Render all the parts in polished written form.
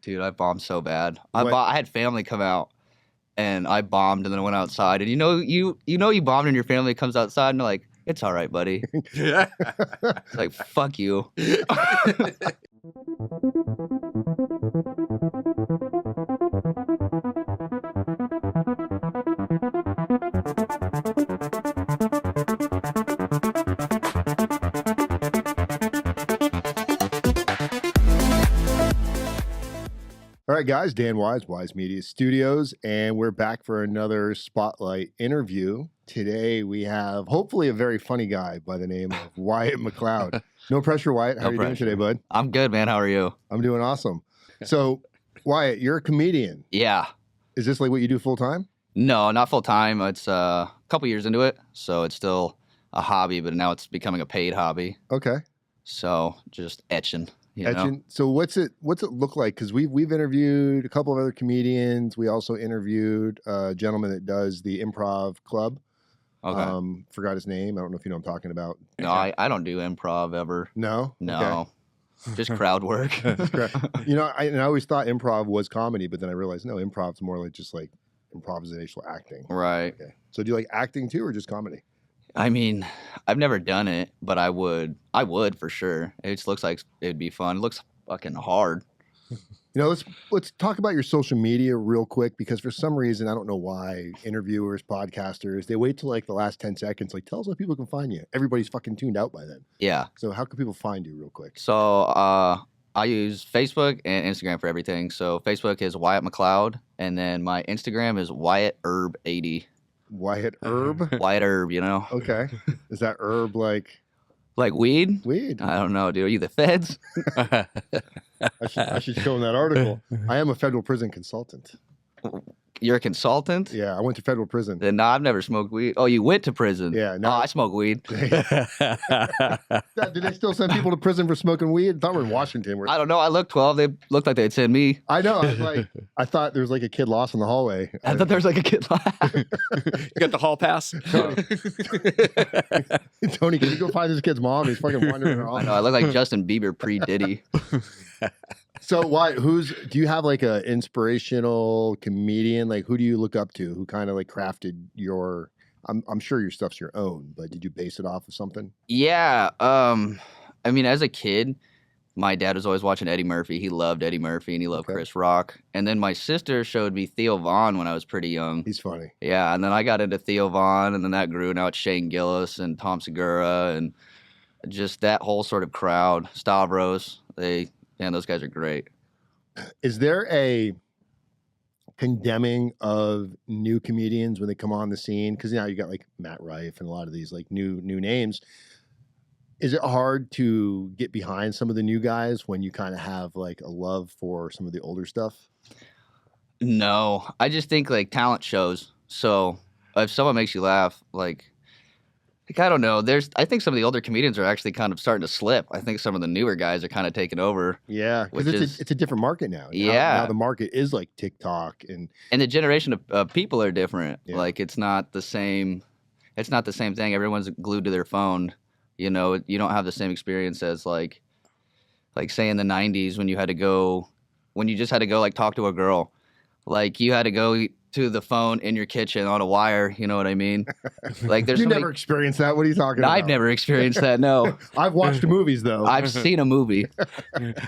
Dude, I bombed so bad. What? I had family come out, and I bombed, and then I went outside. And you bombed, and your family comes outside, and they're like, "It's all right, buddy." It's like, fuck you. All right, guys, Dan Wise, Wise Media Studios, and we're back for another Spotlight interview. Today we have hopefully a very funny guy by the name of Wyatt McLoud. No pressure, Wyatt. How are you doing today, bud? I'm good, man. How are you? I'm doing awesome. So, Wyatt, you're a comedian. Yeah. Is this like what you do full time? No, not full time. It's a couple years into it, so it's still a hobby, but now it's becoming a paid hobby. Okay. So just etching. You know? Etching. So what's it look like? Because we've interviewed a couple of other comedians. We also interviewed a gentleman that does the improv club. Okay. Forgot his name. I don't know if you know what I'm talking about. No, I don't do improv ever. No? No. Okay. Just crowd work. You know, I always thought improv was comedy, but then I realized no, improv's more like just like improvisational acting. Right. Okay. So do you like acting too, or just comedy? I mean, I've never done it, but I would for sure. It just looks like it'd be fun. It looks fucking hard. You know, let's talk about your social media real quick, because for some reason, I don't know why, interviewers, podcasters, they wait till like the last 10 seconds. Like, tell us how people can find you. Everybody's fucking tuned out by then. Yeah. So how can people find you real quick? So I use Facebook and Instagram for everything. So Facebook is Wyatt McLoud, and then my Instagram is Wyatt Herb 80. Wyatt Herb? Wyatt Herb, you know? Okay. Is that herb like weed? weed? I don't know, dude. Are you the feds? I should show him that article. I am a federal prison consultant. You're a consultant? Yeah, I went to federal prison. Then no, I've never smoked weed. Oh, you went to prison? Yeah. No. Oh, I smoke weed. Do they still send people to prison for smoking weed? I thought we're in Washington. I don't know. I looked 12. They looked like they'd send me. I know. I thought there was like a kid lost in the hallway. I thought there was like a kid. You got the hall pass? Tony, can you go find this kid's mom? He's fucking wandering around. I know. I look like Justin Bieber pre-Diddy. So do you have like a inspirational comedian? Like, who do you look up to? Who kind of like crafted your, I'm sure your stuff's your own, but did you base it off of something? Yeah. I mean, as a kid, my dad was always watching Eddie Murphy. He loved Eddie Murphy and he loved Chris Rock. And then my sister showed me Theo Von when I was pretty young. He's funny. Yeah. And then I got into Theo Von, and then that grew. Now it's Shane Gillis and Tom Segura and just that whole sort of crowd. Stavros, those guys are great. Is there a condemning of new comedians when they come on the scene? Because now you got like Matt Rife and a lot of these like new names. Is it hard to get behind some of the new guys when you kind of have like a love for some of the older stuff? No, I just think like talent shows. So if someone makes you laugh, like I don't know. I think some of the older comedians are actually kind of starting to slip. I think some of the newer guys are kind of taking over. Yeah, because it's a different market now. Yeah, now the market is like TikTok and the generation of people are different. Yeah. Like it's not the same. It's not the same thing. Everyone's glued to their phone. You know, you don't have the same experience as like say in the 90s when you just had to go like talk to a girl. Like you had to go to the phone in your kitchen on a wire, you know what I mean? Like there's never experienced that. What are you talking about? I've never experienced that, no. I've watched movies though. I've seen a movie.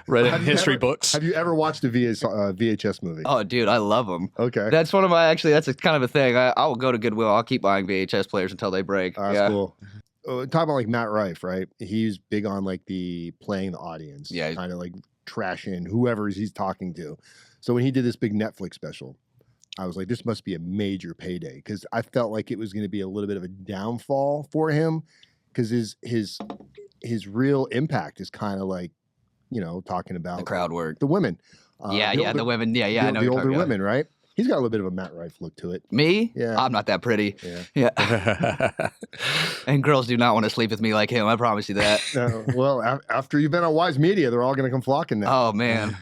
Read it in history books. Have you ever watched a VHS movie? Oh, dude, I love them. Okay. That's that's a kind of a thing. I will go to Goodwill. I'll keep buying VHS players until they break. That's cool. Talk about like Matt Rife, right? He's big on like the playing the audience. Yeah. Kind of like trashing whoever he's talking to. So when he did this big Netflix special, I was like, this must be a major payday, because I felt like it was going to be a little bit of a downfall for him, because his real impact is kind of like, you know, talking about the crowd work, the women. The women. Yeah, I know the older women, right? He's got a little bit of a Matt Rife look to it. Me? Yeah. I'm not that pretty. Yeah. And girls do not want to sleep with me like him. I promise you that. Well, after you've been on Wise Media, they're all going to come flocking now. Oh, man.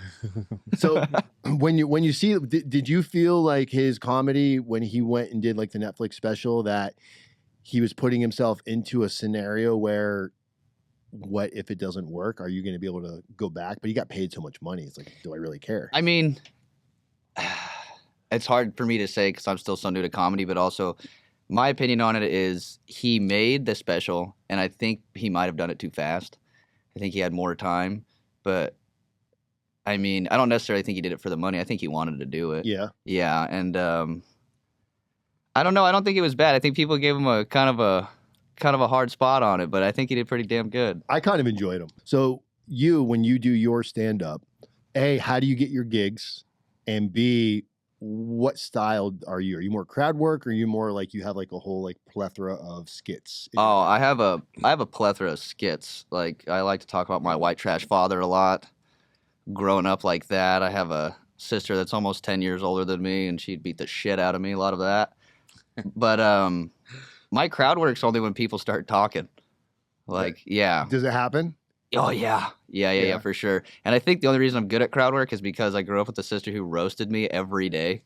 So when you see, did you feel like his comedy when he went and did like the Netflix special, that he was putting himself into a scenario where what if it doesn't work? Are you going to be able to go back? But you got paid so much money. It's like, do I really care? I mean, it's hard for me to say because I'm still so new to comedy, but also my opinion on it is he made the special, and I think he might have done it too fast. I think he had more time, but I mean, I don't necessarily think he did it for the money. I think he wanted to do it. Yeah. Yeah, and I don't know. I don't think it was bad. I think people gave him a kind of a hard spot on it, but I think he did pretty damn good. I kind of enjoyed him. So when you do your stand-up, A, how do you get your gigs? And B, what style are you? Are you more crowd work, or are you more like you have like a whole like plethora of skits? Oh, I have a plethora of skits. Like I like to talk about my white trash father a lot. Growing up like that, I have a sister that's almost 10 years older than me, and she'd beat the shit out of me. A lot of that. But my crowd work's only when people start talking. Like, yeah. Does it happen? Oh, yeah. Yeah, for sure. And I think the only reason I'm good at crowd work is because I grew up with a sister who roasted me every day.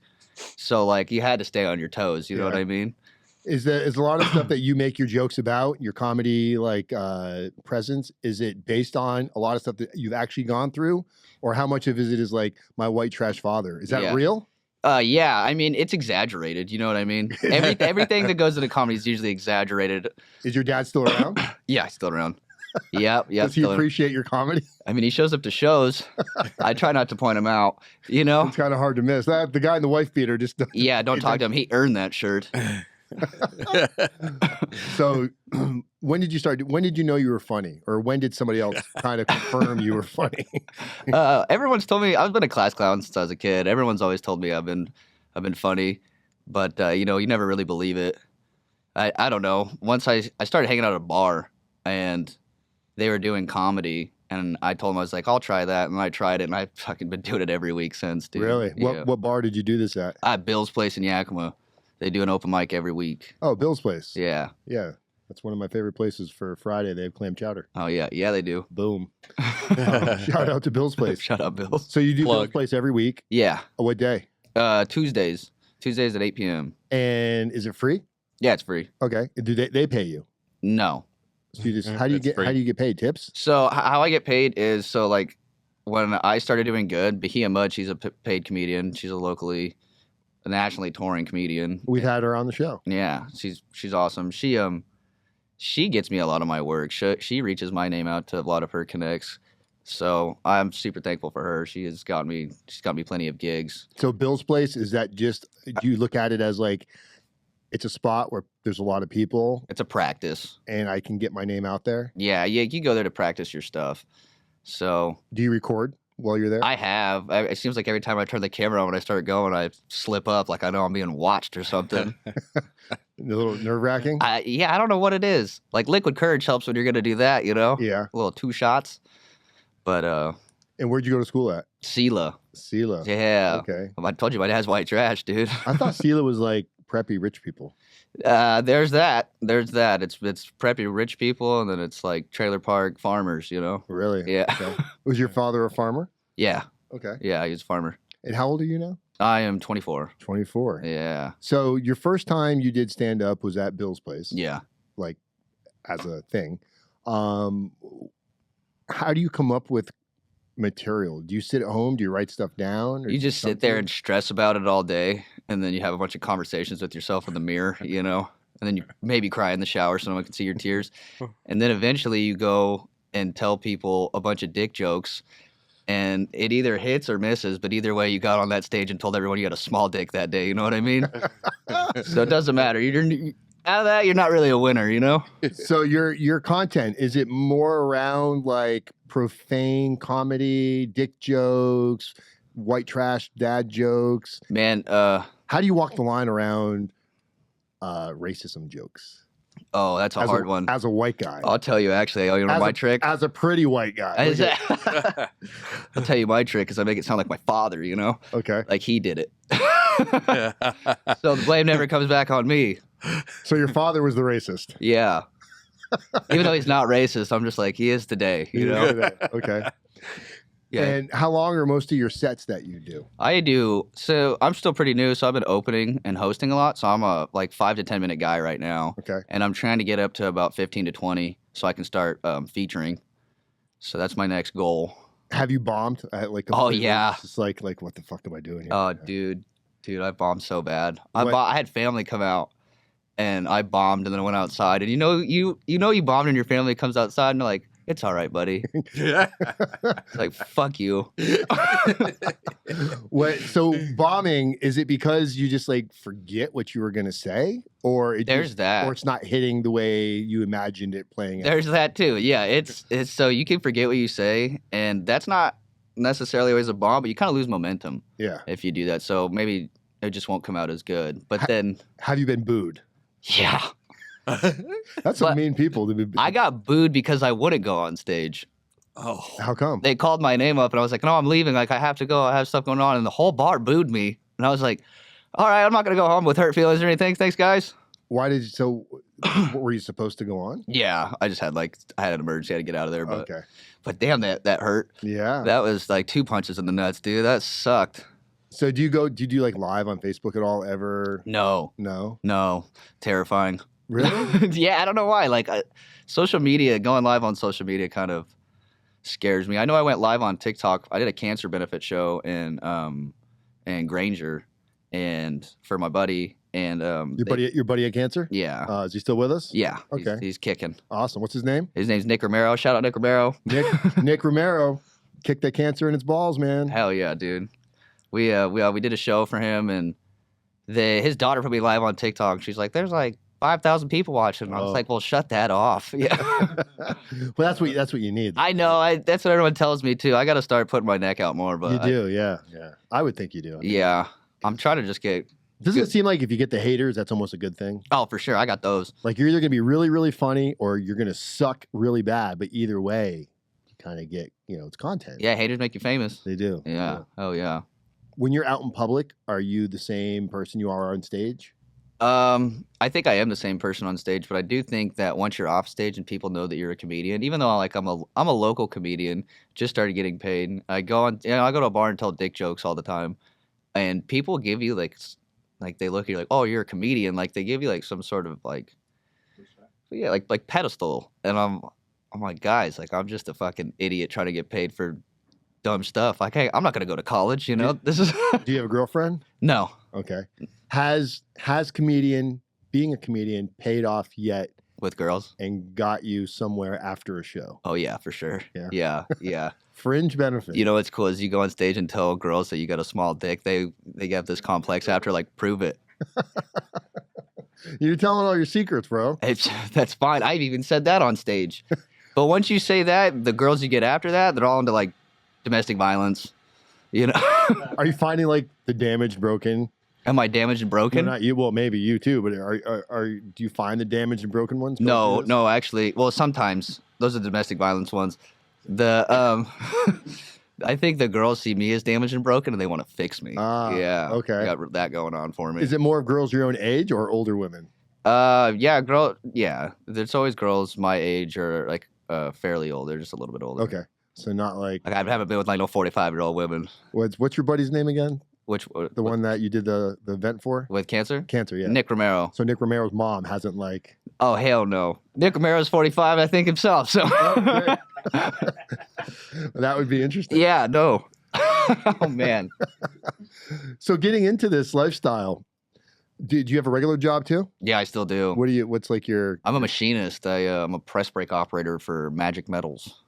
So, like, you had to stay on your toes. You know what I mean? Is a lot of stuff that you make your jokes about, your comedy, like, presence, is it based on a lot of stuff that you've actually gone through? Or how much of it is like my white trash father? Is that real? Yeah, I mean, it's exaggerated. You know what I mean? Everything that goes into comedy is usually exaggerated. Is your dad still around? Yeah, he's still around. Yep. Does he appreciate your comedy? I mean, he shows up to shows. I try not to point him out, you know? It's kind of hard to miss. The guy in the wife beater just... Yeah, don't talk to him. He earned that shirt. So when did you start? When did you know you were funny? Or when did somebody else kind of confirm you were funny? Everyone's told me I've been a class clown since I was a kid. Everyone's always told me I've been funny, but you know, you never really believe it. I don't know. Once I started hanging out at a bar and they were doing comedy, and I told them, I was like, I'll try that, and I tried it, and I've fucking been doing it every week since, dude. Really? Yeah. What bar did you do this at? At Bill's Place in Yakima. They do an open mic every week. Oh, Bill's Place. Yeah. Yeah. That's one of my favorite places for Friday. They have clam chowder. Oh, yeah. Yeah, they do. Boom. Shout out to Bill's Place. Shout out, Bill. So you do Bill's Place every week? Yeah. What day? Tuesdays. Tuesdays at 8 p.m. And is it free? Yeah, it's free. Okay. Do they pay you? No. So you just how do you get paid? Tips? So how I get paid is like when I started doing good, Bahia Mud, she's a paid comedian. She's a nationally touring comedian. We've had her on the show. Yeah, she's awesome. She gets me a lot of my work. She reaches my name out to a lot of her connects. So I'm super thankful for her. She's got me plenty of gigs. So Bill's Place, is that just, do you look at it as like it's a spot where there's a lot of people? It's a practice. And I can get my name out there? Yeah, you go there to practice your stuff. So do you record while you're there? I have. It seems like every time I turn the camera on when I start going, I slip up like I know I'm being watched or something. A little nerve-wracking? Yeah, I don't know what it is. Like liquid courage helps when you're going to do that, you know? Yeah. A little 2 shots. But and where'd you go to school at? Sela. Yeah. Okay. I told you my dad's white trash, dude. I thought Sela was like preppy rich people. There's that. It's preppy rich people, and then it's like trailer park farmers, you know? Really? Yeah. Okay. Was your father a farmer? Yeah. Okay. Yeah, he's a farmer. And how old are you now? I am 24. 24. Yeah. So your first time you did stand up was at Bill's Place. Yeah. Like as a thing. How do you come up with material? Do you sit at home? Do you write stuff down? Or you just sit there and stress about it all day, and then you have a bunch of conversations with yourself in the mirror, you know? And then you maybe cry in the shower so no one can see your tears. And then eventually you go and tell people a bunch of dick jokes, and it either hits or misses, but either way you got on that stage and told everyone you had a small dick that day, you know what I mean? So it doesn't matter. Out of that, you're not really a winner, you know? So your content, is it more around like profane comedy, dick jokes, white trash dad jokes? Man, how do you walk the line around racism jokes? Oh, that's a hard one. As a white guy. I'll tell you, actually. You know my trick? As a pretty white guy. I'll tell you my trick is I make it sound like my father, you know? Okay. Like he did it. So the blame never comes back on me. So your father was the racist? Yeah. Even though he's not racist, I'm just like, he is today, you know? Okay. Yeah. And how long are most of your sets that you do? So I'm still pretty new, so I've been opening and hosting a lot. So I'm a like 5 to 10 minute guy right now. Okay. And I'm trying to get up to about 15 to 20. so I can start featuring. So that's my next goal. Have you bombed? Like Oh, yeah. It's just like what the fuck am I doing here? Oh, dude, I bombed so bad. What? I had family come out, and I bombed, and then I went outside. And you bombed, and your family comes outside, and they're like, "It's all right, buddy." It's like, fuck you. What? So bombing, is it because you just like forget what you were gonna say, or There's that. or it's not hitting the way you imagined it playing out? There's that too. Yeah, it's so you can forget what you say, and that's not necessarily always a bomb, but you kind of lose momentum. Yeah. If you do that, so maybe it just won't come out as good. But then, have you been booed? Yeah, That's some mean people to be. I got booed because I wouldn't go on stage. Oh, How come? They called my name up, and I was like, "No, I'm leaving. Like, I have to go. I have stuff going on." And the whole bar booed me, and I was like, "All right, I'm not gonna go home with hurt feelings or anything. Thanks, guys." Why did you? So, what were you supposed to go on? Yeah, I just had I had an emergency. I had to get out of there. But Okay. but damn, that hurt. Yeah. That was like 2 punches in the nuts, dude. That sucked. So do you do like live on Facebook at all ever? No, terrifying. Really? Yeah, I don't know why. Like social media, going live on social media kind of scares me. I know I went live on TikTok. I did a cancer benefit show in Granger, and for my buddy and Your buddy had cancer? Yeah. Is he still with us? Yeah. Okay. He's kicking. Awesome. What's his name? His name's Nick Romero. Shout out Nick Romero. Nick Romero. Kick that cancer in its balls, man. Hell yeah, dude. We did a show for him, and his daughter put me live on TikTok. She's like, "There's like 5,000 people watching." And I was like, "Well, shut that off." Yeah. Well, that's what you need. I know. That's what everyone tells me too. I got to start putting my neck out more. But you do, yeah. I would think you do. Yeah. I'm trying to just get. Doesn't it seem like if you get the haters, that's almost a good thing? Oh, for sure. I got those. Like you're either gonna be really, really funny, or you're gonna suck really bad. But either way, you kind of get, it's content. Yeah, haters make you famous. They do. Yeah. Oh yeah. When you're out in public, are you the same person you are on stage? I think I am the same person on stage, but I do think that once you're off stage and people know that you're a comedian, even though I'm a local comedian, just started getting paid. I go to a bar and tell dick jokes all the time, and people give you like they look at you like, "Oh, you're a comedian." Like they give you like some sort of like, yeah, like pedestal, and I'm like, guys, like I'm just a fucking idiot trying to get paid for dumb stuff. Like, hey, I'm not gonna go to college, This is. Do you have a girlfriend? No. Okay. Has being a comedian paid off yet With girls? and got you somewhere after a show? Oh yeah, for sure. Yeah. Yeah. Fringe benefit. You know what's cool is you go on stage and tell girls that you got a small dick. They have this complex after, like, prove it. You're telling all your secrets, bro. That's fine. I've even said that on stage. But once you say that, the girls you get after that, they're all into like domestic violence. Are you finding like the damaged broken? Am I damaged and broken? Well, not you. Well, maybe you too. But do you find the damaged and broken ones? No, actually. Well, sometimes those are domestic violence ones. I think the girls see me as damaged and broken, and they want to fix me. Yeah. Okay. I got that going on for me. Is it more of girls your own age or older women? Yeah, yeah. There's always girls my age or like fairly old. They're just a little bit older. Okay. So not like I haven't been with like no 45-year-old women. What's your buddy's name again? The one that you did the event for? With cancer? Cancer, yeah. Nick Romero. So Nick Romero's mom hasn't like. Oh hell no. Nick Romero's 45, I think himself. So. That would be interesting. Yeah. No. Oh man. So getting into this lifestyle, did you have a regular job too? Yeah, I still do. What's like your? I'm a machinist. I'm a press brake operator for Magic Metals.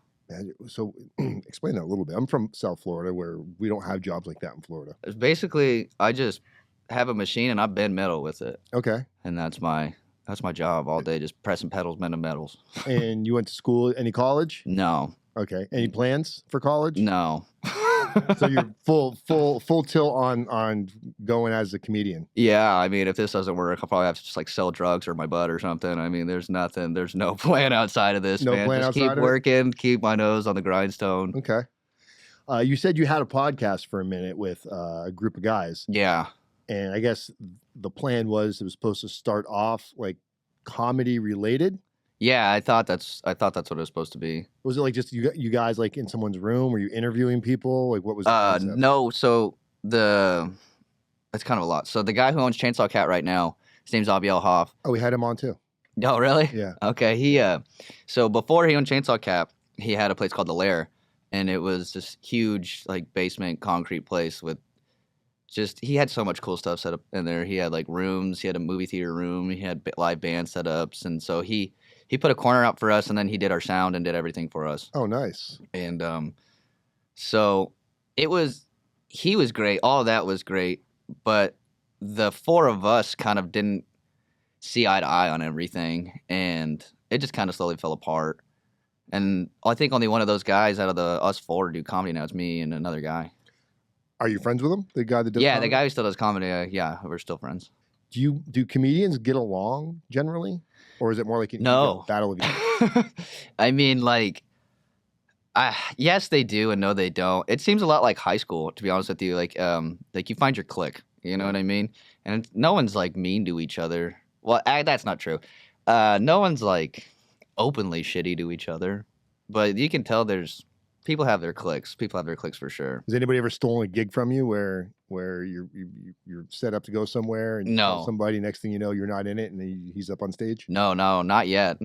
So explain that a little bit. I'm from South Florida where we don't have jobs like that in Florida. It's basically, I just have a machine and I bend metal with it. Okay. And that's my job all day, just pressing pedals, bending metals. And you went to school, any college? No. Okay. Any plans for college? No. So you're full tilt on going as a comedian. Yeah, I mean, if this doesn't work, I'll probably have to just like sell drugs or my butt or something. I mean, there's no plan outside of this, No man. plan Just outside keep of it? working, keep my nose on the grindstone. Okay. You said you had a podcast for a minute with a group of guys. Yeah. And I guess the plan was it was supposed to start off like comedy related. Yeah, I thought that's what it was supposed to be. Was it like just you guys like in someone's room? Were you interviewing people? Like what was the concept? No, so that's kind of a lot. So the guy who owns Chainsaw Cat right now, his name's Abiel Hoff. Oh, we had him on too. Oh, really? Yeah. Okay. So before he owned Chainsaw Cap, he had a place called the Lair, and it was this huge like basement concrete place with he had so much cool stuff set up in there. He had like rooms, he had a movie theater room, he had live band setups, and so he put a corner out for us, and then he did our sound and did everything for us. Oh, nice. And so he was great. All of that was great, but the four of us kind of didn't see eye to eye on everything, and it just kind of slowly fell apart. And I think only one of those guys out of us four do comedy now. It's me and another guy. Are you friends with him? The guy that does Yeah, comedy? the guy who still does comedy. Yeah, we're still friends. Do comedians get along generally, or is it more like an No. battle of egos? I mean, like, yes, they do, and no, they don't. It seems a lot like high school, to be honest with you. Like you find your clique. You know what I mean? And no one's like mean to each other. Well, that's not true. No one's like openly shitty to each other, but you can tell people have their cliques. People have their cliques for sure. Has anybody ever stolen a gig from you where you're set up to go somewhere and you tell somebody, next thing you know, you're not in it and he's up on stage? No, not yet.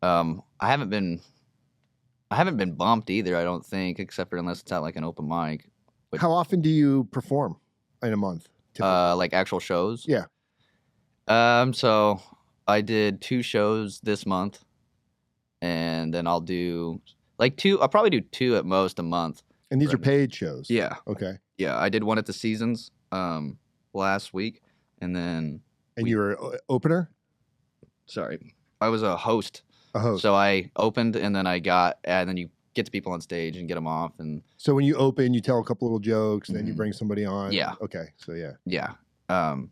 I haven't been bumped either, I don't think, except for unless it's at like an open mic. How often do you perform in a month? Like actual shows? Yeah. So I did 2 shows this month, and then I'll do like 2. I'll probably do 2 at most a month. And these are paid shows? Yeah. Okay. Yeah, I did one at the Seasons last week, and then... And you were an opener? Sorry. I was a host. A host. So I opened, and then and then you get the people on stage and get them off. And so when you open, you tell a couple little jokes, and then you bring somebody on? Yeah. Okay, so yeah. Yeah.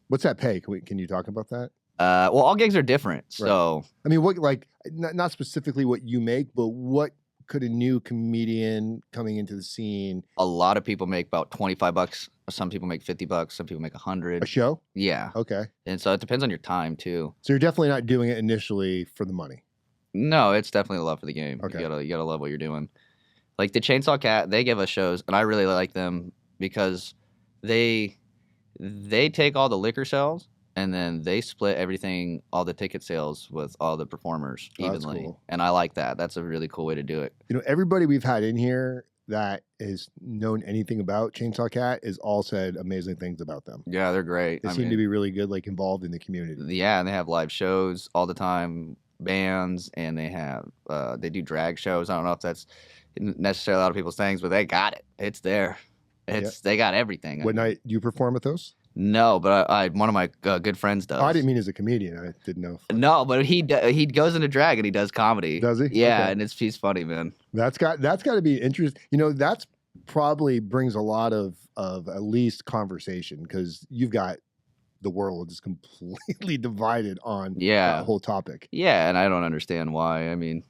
What's that pay? Can you talk about that? Well, all gigs are different, so... Right. I mean, what, like, not specifically what you make, but what could a new comedian coming into the scene? A lot of people make about $25. Some people make $50. Some people make $100. A show? Yeah. Okay. And so it depends on your time too. So you're definitely not doing it initially for the money. No, it's definitely the love for the game. Okay. You gotta love what you're doing. Like the Chainsaw Cat, they give us shows, and I really like them because they take all the liquor sales and then they split everything, all the ticket sales with all the performers evenly. That's cool. And I like that. That's a really cool way to do it. You know, everybody we've had in here that has known anything about Chainsaw Cat has all said amazing things about them. Yeah, they're great. They seem to be really good, like involved in the community. Yeah, and they have live shows all the time, bands, and they do drag shows. I don't know if that's necessarily a lot of people's things, but they got it. It's there. They got everything. What night do you perform at those? No, but one of my good friends does. Oh, I didn't mean as a comedian. I didn't know. No, but he goes into drag and he does comedy. Does he? Yeah, Okay. and he's funny, man. That's got to be interesting. You know, that's probably brings a lot of at least conversation because you've got the world is completely divided on that whole topic. Yeah, and I don't understand why. I mean,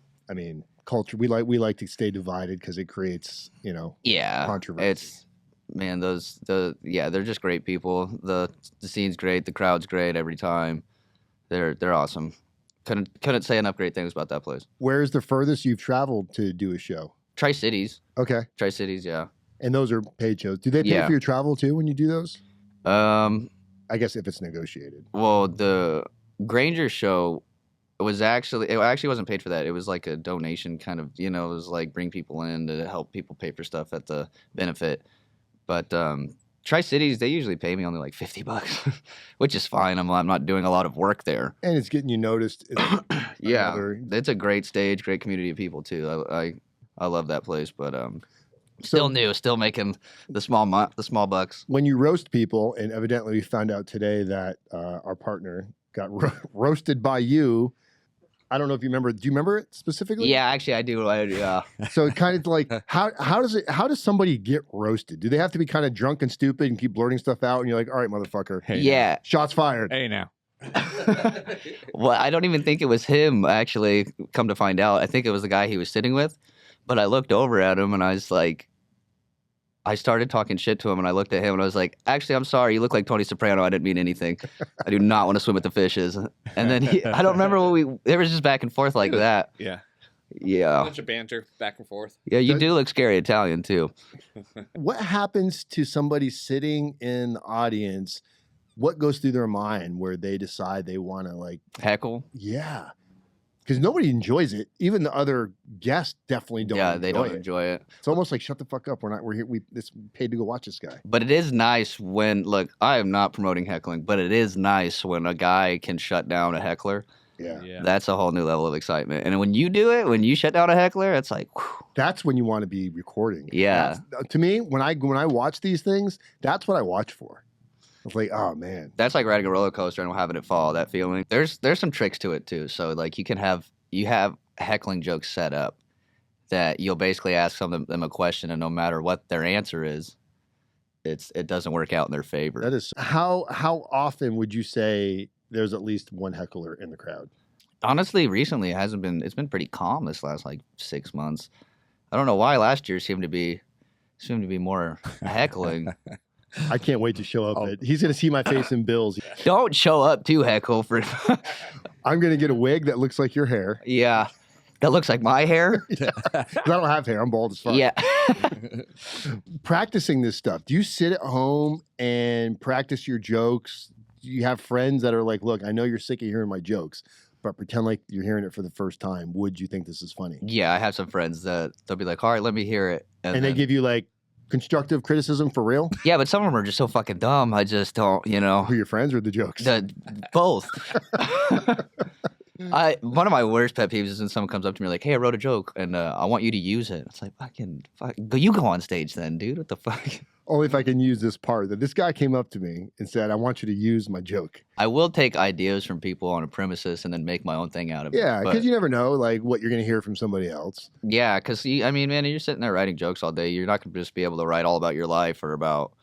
culture. We like to stay divided because it creates controversy. It's. Man, they're just great people. The scene's great, the crowd's great every time. They're awesome. Couldn't say enough great things about that place. Where's the furthest you've traveled to do a show? Tri-Cities. Okay. Tri-Cities, yeah. And those are paid shows. Do they pay for your travel too when you do those? I guess if it's negotiated. Well, the Granger show it actually wasn't paid for that. It was like a donation kind of, it was like bring people in to help people pay for stuff at the benefit. But Tri-Cities, they usually pay me only like $50, which is fine. I'm not doing a lot of work there. And it's getting you noticed. Yeah, it's a great stage, great community of people too. I love that place, but still making the small bucks. When you roast people, and evidently we found out today that our partner got roasted by you. I don't know if you remember. Do you remember it specifically? Yeah, actually, I do. Yeah. So it kind of like how does somebody get roasted? Do they have to be kind of drunk and stupid and keep blurting stuff out? And you're like, all right, motherfucker. Hey, yeah. Shots fired. Hey now. Well, I don't even think it was him. Actually, come to find out, I think it was the guy he was sitting with. But I looked over at him and I was like, I started talking shit to him, and I looked at him and I was like, actually, I'm sorry. You look like Tony Soprano. I didn't mean anything. I do not want to swim with the fishes. And then I don't remember it was just back and forth like that. Yeah. Yeah. A bunch of banter back and forth. Yeah, you do look scary Italian too. What happens to somebody sitting in the audience what goes through their mind where they decide they want to like Heckle. Yeah, because nobody enjoys it. Even the other guests definitely don't. Yeah, they don't enjoy it. It's almost like shut the fuck up. We're here. It's paid to go watch this guy. But it is nice when look. I am not promoting heckling, but it is nice when a guy can shut down a heckler. Yeah. That's a whole new level of excitement. And when you do it, when you shut down a heckler, it's like, whew. That's when you want to be recording. Yeah. To me, when I watch these things, that's what I watch for. It's like, oh man. That's like riding a roller coaster and having it fall. That feeling. There's some tricks to it too. So like you have heckling jokes set up that you'll basically ask them a question, and no matter what their answer is, it doesn't work out in their favor. That is how often would you say there's at least one heckler in the crowd? Honestly, recently it hasn't been. It's been pretty calm this last like 6 months. I don't know why. Last year seemed to be more heckling. I can't wait to show up. He's going to see my face in bills. Don't show up to heckle for. I'm going to get a wig that looks like your hair. Yeah, that looks like my hair. 'Cause I don't have hair. I'm bald as fuck. Yeah. Practicing this stuff. Do you sit at home and practice your jokes? Do you have friends that are like, look, I know you're sick of hearing my jokes, but pretend like you're hearing it for the first time. Would you think this is funny? Yeah, I have some friends that they'll be like, all right, let me hear it. And they give you like constructive criticism for real? Yeah, but some of them are just so fucking dumb. I just don't, Who are your friends or the jokes? Both. One of my worst pet peeves is when someone comes up to me like, hey, I wrote a joke and I want you to use it. It's like, you go on stage then, dude. What the fuck? Only if I can use this part. That this guy came up to me and said, I want you to use my joke. I will take ideas from people on a premises and then make my own thing out of it. Yeah, because you never know like what you're going to hear from somebody else. Yeah, because, I mean, man, you're sitting there writing jokes all day. You're not going to just be able to write all about your life or about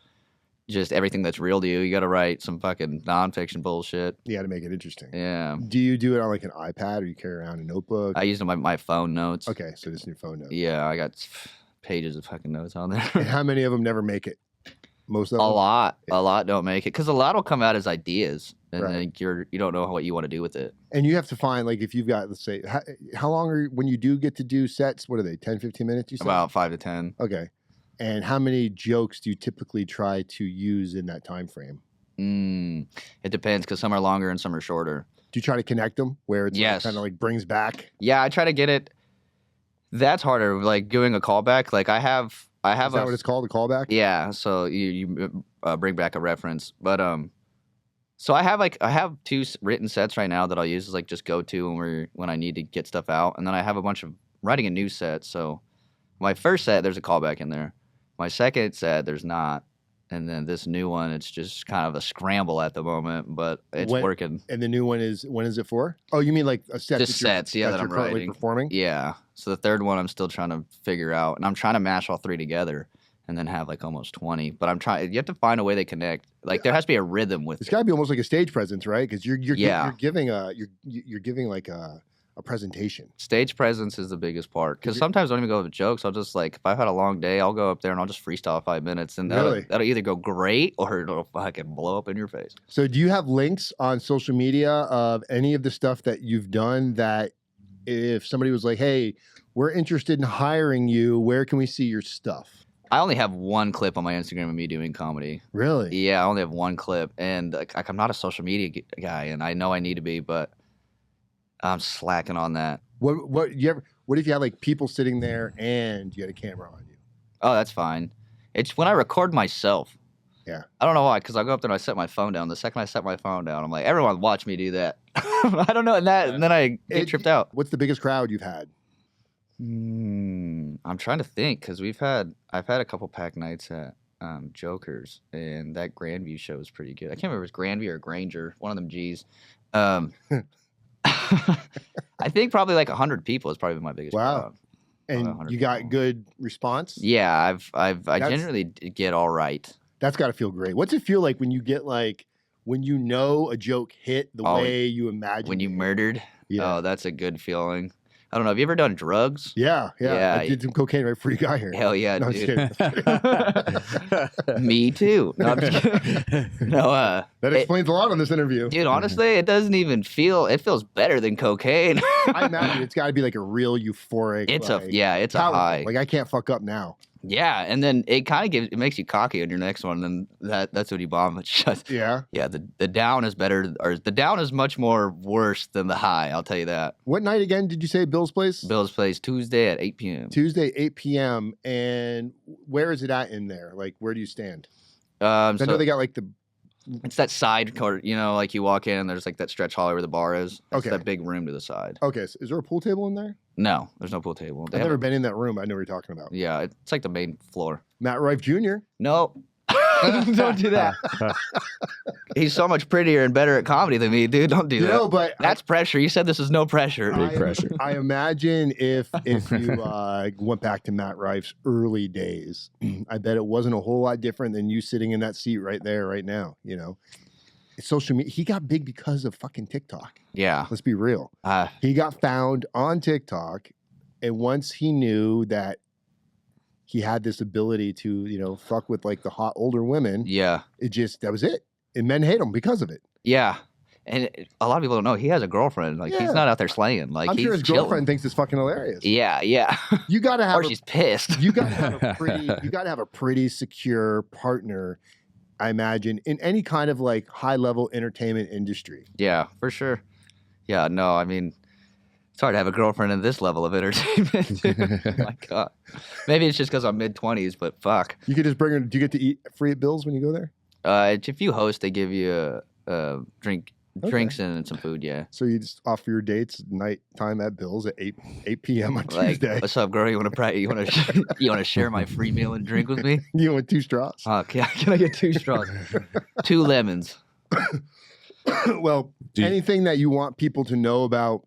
just everything that's real to you. You got to write some fucking nonfiction bullshit. You got to make it interesting. Yeah. Do you do it on like an iPad or you carry around a notebook? I use my phone notes. Okay, so this is your phone notes. Yeah, I got pages of fucking notes on there. And how many of them never make it? Most of them? A lot don't make it because a lot will come out as ideas, and Right. then you don't know what you want to do with it. And you have to find, like, if you've got, let's say, how long when you do get to do sets, what are they, 10, 15 minutes, you said? About 5 to 10. Okay. And how many jokes do you typically try to use in that time frame? It depends because some are longer and some are shorter. Do you try to connect them where it's Yes. kind of like brings back? Yeah, I try to get it. That's harder, like doing a callback. Like I have Is that what it's called, a callback? Yeah, so you bring back a reference, but so I have 2 written sets right now that I'll use as like just go to when I need to get stuff out, and then I have a bunch of writing a new set. So my first set there's a callback in there, my second set there's not, and then this new one it's just kind of a scramble at the moment, but it's working. And the new one is when is it for? Oh, you mean like a set? Just sets, yeah, that you're I'm currently writing. performing. Yeah, so the third one I'm still trying to figure out, and I'm trying to mash all 3 together. And then have like almost 20, but I'm trying. You have to find a way they connect. Like there has to be a rhythm with It's it. got to be almost like a stage presence, right? Because you're Yeah. giving like a presentation. Stage presence is the biggest part because sometimes I don't even go with jokes. I'll just like if I've had a long day, I'll go up there and I'll just freestyle 5 minutes, and that'll either go great or it'll fucking blow up in your face. So, do you have links on social media of any of the stuff that you've done that if somebody was like, "Hey, we're interested in hiring you, where can we see your stuff?" I only have one clip on my Instagram of me doing comedy. Really? Yeah, I only have one clip, and like I'm not a social media guy, and I know I need to be, but I'm slacking on that. What if you had like people sitting there and you had a camera on you? Oh, that's fine. It's when I record myself. Yeah. I don't know why, because I go up there and I set my phone down. The second I set my phone down, I'm like, everyone watch me do that. I don't know, and then I get tripped out. What's the biggest crowd you've had? I'm trying to think because I've had a couple pack nights at Jokers, and that Grandview show was pretty good. I can't remember if it was Grandview or Granger, one of them G's. I think probably like 100 people is probably my biggest crowd. And you got good response? Yeah, I generally get all right. That's got to feel great. What's it feel like when you get like when you know a joke hit the way you imagine? When you murdered? Yeah. Oh, that's a good feeling. I don't know. Have you ever done drugs? Yeah. I did some cocaine right before you got here. Hell yeah, No, dude. Me too. No, I'm just kidding. No, that explains a lot on this interview. Dude, honestly, it doesn't even feel. It feels better than cocaine. I imagine it's got to be like a real euphoric. It's like, it's powerful. a high. Like I can't fuck up now. Yeah, and then it kind of makes you cocky on your next one, and that's when you bomb. It's just Yeah. yeah, the down is better, or the down is much more worse than the high. I'll tell you that. What night again did you say Bill's place? Bill's plays Tuesday at 8 p.m. Tuesday, 8 p.m. And where is it at in there? Like, where do you stand? I So know they got like the. it's that side court, like you walk in, there's like that stretch hall where the bar is. It's Okay. that big room to the side. Okay, so is there a pool table in there? No, there's no pool table. They I've have never been in that room. I know what you're talking about. Yeah, it's like the main floor. Matt Rife Jr. No. Don't do that. He's so much prettier and better at comedy than me, dude. Don't do that. No, but That's pressure. You said this is no pressure. Big pressure. I imagine if you went back to Matt Rife's early days, I bet it wasn't a whole lot different than you sitting in that seat right there, right now. It's social media. He got big because of fucking TikTok. Yeah. Let's be real. He got found on TikTok, and once he knew that he had this ability to, fuck with like the hot older women, Yeah. that was it. And men hate him because of it. Yeah. And a lot of people don't know he has a girlfriend. Like, he's Yeah. not out there slaying. Like, I'm he's sure his chilling. girlfriend thinks it's fucking hilarious. Yeah, yeah. You gotta have Or she's pissed. you gotta have a pretty secure partner, I imagine, in any kind of like high level entertainment industry. Yeah, for sure. Yeah, no, I mean, it's hard to have a girlfriend in this level of entertainment. Oh my God. Maybe it's just because I'm mid-20s, but fuck. You could just bring her. Do you get to eat free at Bill's when you go there? If you host, they give you a drinks and some food, yeah. So you just offer your dates nighttime at Bill's at 8 p.m. on Like, Tuesday. what's up, girl? You want to share my free meal and drink with me? You want 2 straws? Can I get 2 straws? 2 lemons. Well, anything that you want people to know about,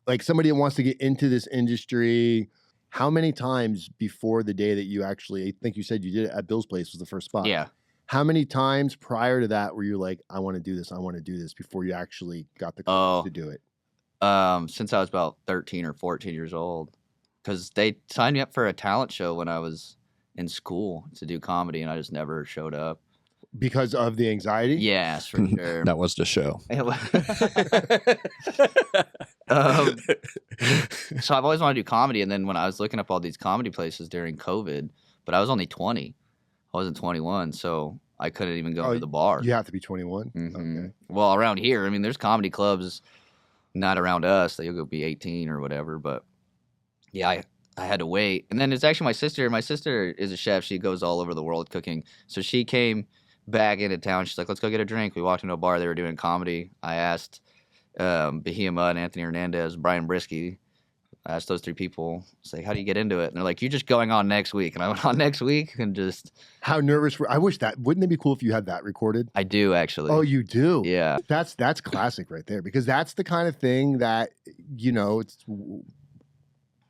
like somebody that wants to get into this industry, how many times before the day that you actually, I think you said you did it at Bill's place was the first spot. Yeah. How many times prior to that were you like, I want to do this before you actually got the courage to do it? Since I was about 13 or 14 years old, because they signed me up for a talent show when I was in school to do comedy, and I just never showed up. Because of the anxiety? Yes, for sure. That was the show. So I've always wanted to do comedy, and then when I was looking up all these comedy places during COVID, but I was only 20. I wasn't 21, so I couldn't even go to the bar. You have to be 21? Mm-hmm. Okay. Well, around here, I mean, there's comedy clubs, not around us. They'll go be 18 or whatever, but yeah, I had to wait. And then it's actually my sister. My sister is a chef. She goes all over the world cooking. So she came back into town. She's like, let's go get a drink. We walked into a bar. They were doing comedy. I asked Bahia and Anthony Hernandez, Brian Brisky. I asked those 3 people, say, how do you get into it? And they're like, you're just going on next week. And I went on next week and just... How nervous were... I wish that... Wouldn't it be cool if you had that recorded? I do, actually. Oh, you do? Yeah. That's classic right there, because that's the kind of thing that, it's...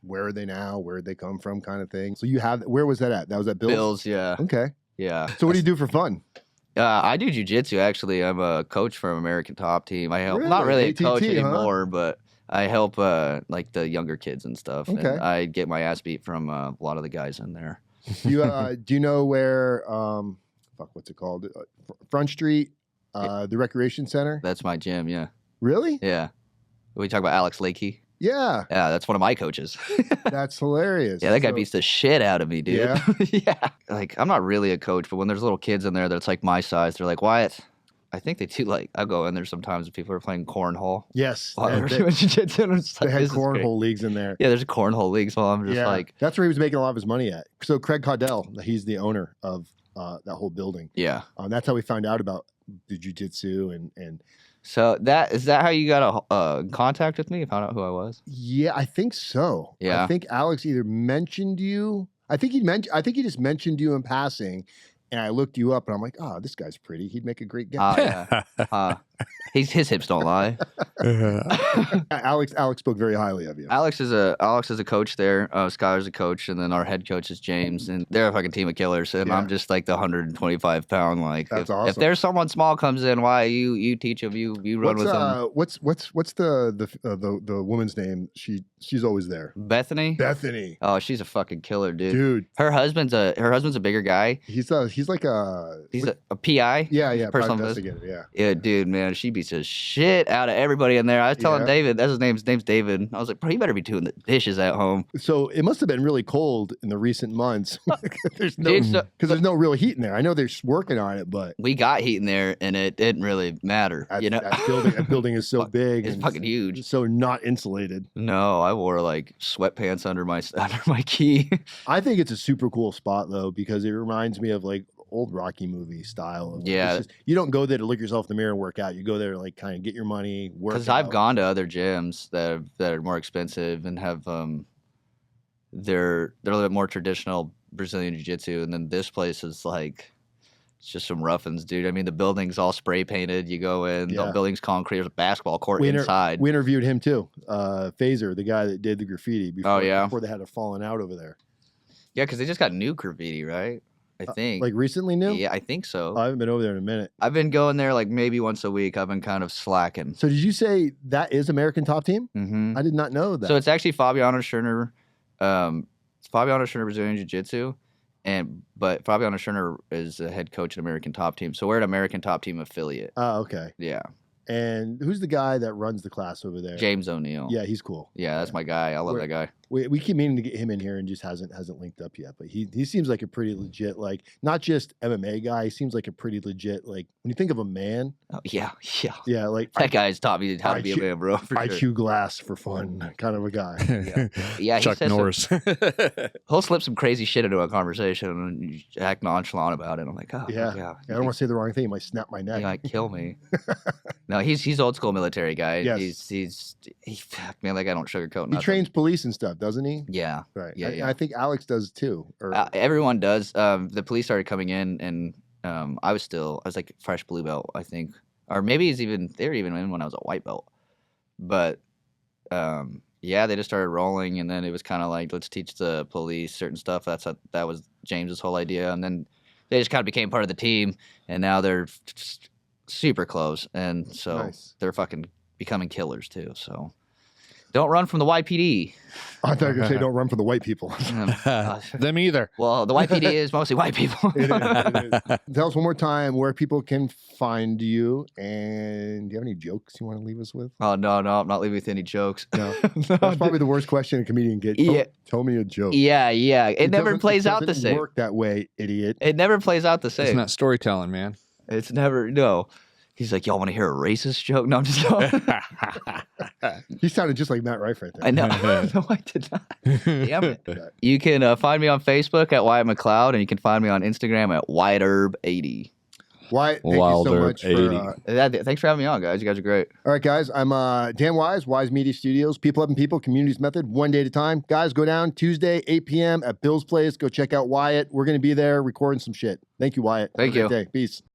Where are they now? Where did they come from kind of thing. So you have... Where was that at? That was at Bill's? Bill's, yeah. Okay. Yeah. So what do you do for fun? I do jiu-jitsu, actually. I'm a coach for American Top Team. I help... Really? Not really ATT, a coach huh? anymore, but... I help like the younger kids and stuff, Okay. and I get my ass beat from a lot of the guys in there. Do you know where what's it called? Front Street, the recreation center? That's my gym, yeah. Really? Yeah. We talk about Alex Lakey. Yeah. Yeah, that's one of my coaches. That's hilarious. Yeah, that guy So- beats the shit out of me, dude. Yeah? Yeah. Like, I'm not really a coach, but when there's little kids in there that's like my size, they're like, Wyatt, I think they do like, I go in there sometimes when people are playing cornhole. Yes. While they're They, doing jiu-jitsu, and it's they like, had this is great. cornhole leagues in there. Yeah, there's a cornhole league, so I'm just like, That's where he was making a lot of his money at. So Craig Caudell, he's the owner of that whole building. yeah. That's how we found out about the jiu-jitsu and So is that how you got in contact with me? You found out who I was? yeah, I think so. Yeah. I think Alex either mentioned you. I think he just mentioned you in passing, and I looked you up, and I'm like, oh, this guy's pretty. He'd make a great guest. Yeah. His hips don't lie. Alex spoke very highly of you. Alex is a coach there. Skylar's a coach, and then our head coach is James, and they're a fucking team of killers. And Yeah. I'm just like the 125 pound. Like, That's if awesome. there's someone small comes in, why you teach him, you run with them. What's the woman's name? She's always there. Bethany. Bethany. Oh, she's a fucking killer, dude. Dude, Her husband's a bigger guy. he's like a He's a PI. yeah, personal private investigator, yeah. Yeah, dude, man, man. She beats the shit out of everybody in there. I was telling David, that's his name's David. I was like, bro, you better be doing the dishes at home. So it must have been really cold in the recent months. There's no real heat in there. I know they're working on it, but we got heat in there, and it didn't really matter. That building is so big. It's fucking huge. So not insulated. No, I wore like sweatpants under my key. I think it's a super cool spot though, because it reminds me of like old Rocky movie style. You don't go there to look yourself in the mirror and work out. You go there to like kind of get your money, work. Because I've gone to other gyms that are more expensive and have they're a little bit more traditional Brazilian jiu-jitsu, and then this place is like it's just some roughins, dude. I mean, the building's all spray painted. You go in, the building's concrete. There's a basketball court inside. We interviewed him too, Phaser, the guy that did the graffiti before they had a falling out over there. Yeah, because they just got new graffiti, right? I think. Like recently new? Yeah, I think so. I haven't been over there in a minute. I've been going there like maybe once a week. I've been kind of slacking. So did you say that is American Top Team? Mm-hmm. I did not know that. So it's actually Fabiano Schurner. It's Fabiano Schurner Brazilian Jiu-Jitsu. But Fabiano Schurner is the head coach at American Top Team. So we're an American Top Team affiliate. Oh, okay. Yeah. And who's the guy that runs the class over there? James O'Neill. Yeah, he's cool. Yeah, that's my guy. I love that guy. We keep meaning to get him in here and just hasn't linked up yet. But he seems like a pretty legit, like not just MMA guy. He seems like a pretty legit, like when you think of a man. Oh, yeah. Like that guy's taught me how to be a man, bro. I chew glass for fun, kind of a guy. Yeah. Chuck Norris. He'll slip some crazy shit into a conversation and act nonchalant about it. I'm like, oh yeah. I don't want to say the wrong thing. He might snap my neck. He might kill me. No, he's old school military guy. Yes. Man, that guy don't sugarcoat nothing. He trains police and stuff, doesn't he? Yeah. Right. Yeah. I think Alex does too. Everyone does. The police started coming in, and I was like fresh blue belt, I think, or maybe they were even in when I was a white belt. But they just started rolling, and then it was kind of like, let's teach the police certain stuff. That was James's whole idea, and then they just kind of became part of the team, and now they're super close, and so they're fucking becoming killers too. So. Don't run from the YPD. I thought you were going to say don't run from the white people. Them either. Well, the YPD is mostly white people. It is. Tell us one more time where people can find you. And do you have any jokes you want to leave us with? Oh, no, I'm not leaving with any jokes. No. That's probably the worst question a comedian gets. Tell me a joke. Yeah. It never plays out the same. It doesn't work that way, idiot. It never plays out the same. It's not storytelling, man. It's never, no. He's like, y'all want to hear a racist joke? No, I'm just joking. He sounded just like Matt Rife right there. I know. No, I did not. Damn it. You can find me on Facebook at Wyatt McLoud, and you can find me on Instagram at WyattHerb80. Wyatt, thank you so much for... thanks for having me on, guys. You guys are great. All right, guys. I'm Dan Wise, Wise Media Studios, People Helping People, Communities Method, one day at a time. Guys, go down Tuesday, 8 p.m. at Bill's Place. Go check out Wyatt. We're going to be there recording some shit. Thank you, Wyatt. Thank you. Have a good day. Peace.